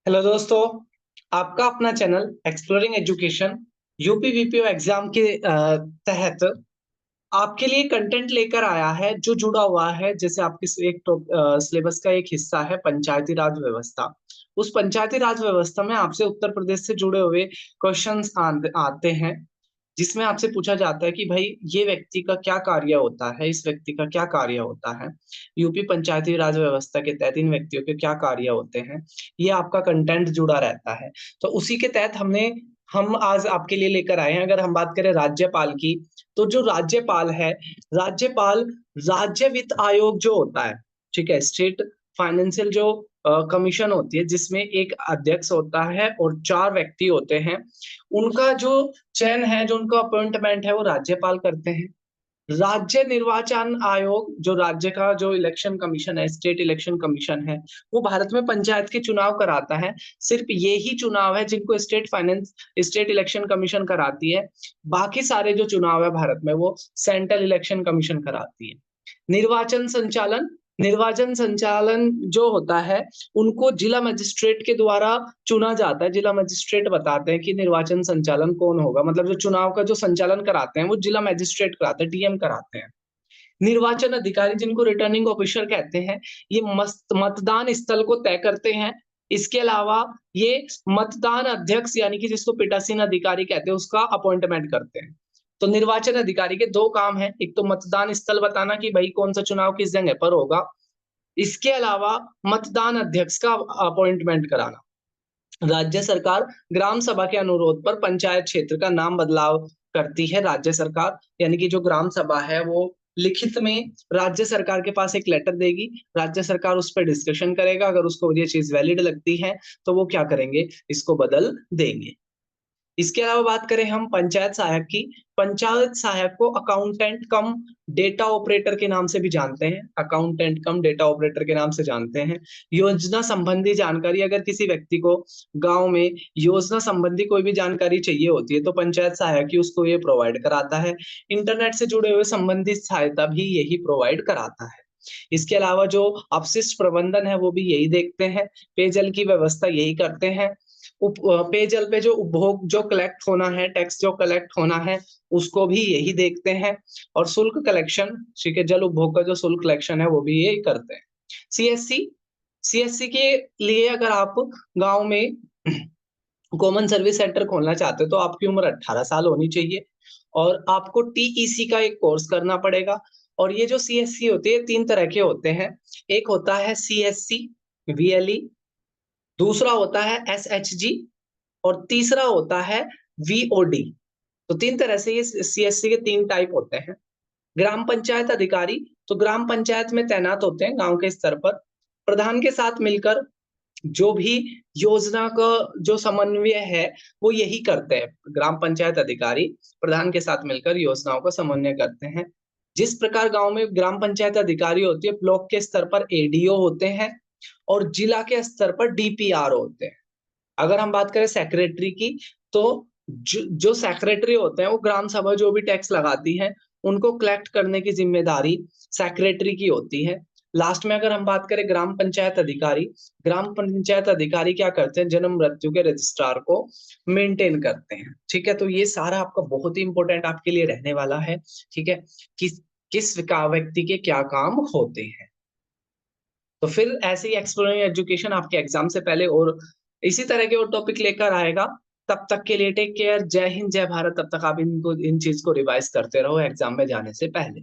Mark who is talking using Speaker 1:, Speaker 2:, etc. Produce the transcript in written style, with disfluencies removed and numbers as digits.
Speaker 1: Hello दोस्तों, आपका अपना channel exploring education UP VPO exam के तहत आपके लिए कंटेंट लेकर आया है जो जुड़ा हुआ है। जैसे आपके एक सिलेबस का एक हिस्सा है पंचायती राज व्यवस्था। उस पंचायती राज व्यवस्था में आपसे उत्तर प्रदेश से जुड़े हुए क्वेश्चंस आते हैं, जिसमें आपसे पूछा जाता है कि भाई ये व्यक्ति का क्या कार्य होता है, इस व्यक्ति का क्या कार्य होता है। यूपी पंचायती राज व्यवस्था के तहत इन व्यक्तियों के क्या कार्य होते हैं, ये आपका कंटेंट जुड़ा रहता है। तो उसी के तहत हम आज आपके लिए लेकर आए हैं। अगर हम बात करें राज्यपाल की, तो जो राज्यपाल है, राज्यपाल राज्य वित्त आयोग जो होता है, ठीक है, स्टेट फाइनेंशियल जो कमीशन होती है, जिसमें एक अध्यक्ष होता है और 4 व्यक्ति होते हैं। उनका जो चयन है, जो उनका अपॉइंटमेंट है, वो राज्यपाल करते हैं। राज्य निर्वाचन आयोग, जो राज्य का जो इलेक्शन कमीशन है, स्टेट इलेक्शन कमीशन है, वो भारत में पंचायत के चुनाव कराता है। सिर्फ ये ही चुनाव है जिनको स्टेट इलेक्शन कमीशन कराती है। बाकी सारे जो चुनाव है भारत में, वो सेंट्रल इलेक्शन कमीशन कराती है। निर्वाचन संचालन निर्वाचन संचालन जो होता है, उनको जिला मजिस्ट्रेट के द्वारा चुना जाता है। जिला मजिस्ट्रेट बताते हैं कि निर्वाचन संचालन कौन होगा, मतलब जो चुनाव का जो संचालन कराते हैं वो जिला मजिस्ट्रेट कराते हैं, डीएम कराते हैं। निर्वाचन अधिकारी, जिनको रिटर्निंग ऑफिसर कहते हैं, ये मस्त मतदान स्थल को तय करते हैं। इसके अलावा ये मतदान अध्यक्ष यानी कि जिसको पीठासीन अधिकारी कहते हैं, उसका अपॉइंटमेंट करते हैं। तो निर्वाचन अधिकारी के 2 काम हैं, एक तो मतदान स्थल बताना कि भाई कौन सा चुनाव किस जगह पर होगा। इसके अलावा मतदान अध्यक्ष का अपॉइंटमेंट कराना। राज्य सरकार ग्राम सभा के अनुरोध पर पंचायत क्षेत्र का नाम बदलाव करती है। राज्य सरकार यानी कि जो ग्राम सभा है, वो लिखित में राज्य सरकार के पास एक लेटर देगी। राज्य सरकार उस पर डिस्कशन करेगा, अगर उसको ये चीज वैलिड लगती है तो वो क्या करेंगे, इसको बदल देंगे। इसके अलावा बात करें हम पंचायत सहायक की, पंचायत सहायक को अकाउंटेंट कम डेटा ऑपरेटर के नाम से भी जानते हैं। अकाउंटेंट कम डेटा ऑपरेटर के नाम से जानते हैं। योजना संबंधी जानकारी, अगर किसी व्यक्ति को गांव में योजना संबंधी कोई भी जानकारी चाहिए होती है, तो पंचायत सहायक ही उसको ये प्रोवाइड कराता है। इंटरनेट से जुड़े हुए संबंधित सहायता भी यही प्रोवाइड कराता है। इसके अलावा जो अपशिष्ट प्रबंधन है, वो भी यही देखते हैं। पेयजल की व्यवस्था यही करते हैं। पेयजल पे जो उपभोग जो कलेक्ट होना है, टैक्स जो कलेक्ट होना है, उसको भी यही देखते हैं। और शुल्क कलेक्शन, ठीक है, जल उपभोग का जो शुल्क कलेक्शन है, वो भी यही करते हैं। सीएससी सीएससी के लिए अगर आप गांव में कॉमन सर्विस सेंटर खोलना चाहते हो, तो आपकी उम्र 18 साल होनी चाहिए और आपको टीईसी का एक कोर्स करना पड़ेगा। और ये जो सीएससी होते हैं, 3 तरह के होते हैं। एक होता है सीएससी वीएलई, दूसरा होता है एसएचजी और तीसरा होता है वीओडी। तो 3 तरह से ये सीएससी के 3 टाइप होते हैं। ग्राम पंचायत अधिकारी, तो ग्राम पंचायत में तैनात होते हैं गांव के स्तर पर। प्रधान के साथ मिलकर जो भी योजना का जो समन्वय है, वो यही करते हैं। ग्राम पंचायत अधिकारी प्रधान के साथ मिलकर योजनाओं का समन्वय करते हैं। जिस प्रकार गांव में ग्राम पंचायत अधिकारी होती है, ब्लॉक के स्तर पर एडीओ होते हैं और जिला के स्तर पर डीपीआर होते हैं। अगर हम बात करें सेक्रेटरी की, तो जो सेक्रेटरी होते हैं, वो ग्राम सभा जो भी टैक्स लगाती है, उनको कलेक्ट करने की जिम्मेदारी सेक्रेटरी की होती है। लास्ट में अगर हम बात करें ग्राम पंचायत अधिकारी क्या करते हैं, जन्म मृत्यु के रजिस्ट्रार को मेंटेन करते हैं। ठीक है, तो ये सारा आपका बहुत ही इंपॉर्टेंट आपके लिए रहने वाला है। ठीक है, किस किस व्यक्ति के क्या काम होते हैं। तो फिर ऐसे ही एक्सप्लोरिंग एजुकेशन आपके एग्जाम से पहले और इसी तरह के और टॉपिक लेकर आएगा। तब तक के लिए टेक केयर, जय हिंद जय भारत। तब तक आप इन चीज को रिवाइज करते रहो एग्जाम में जाने से पहले।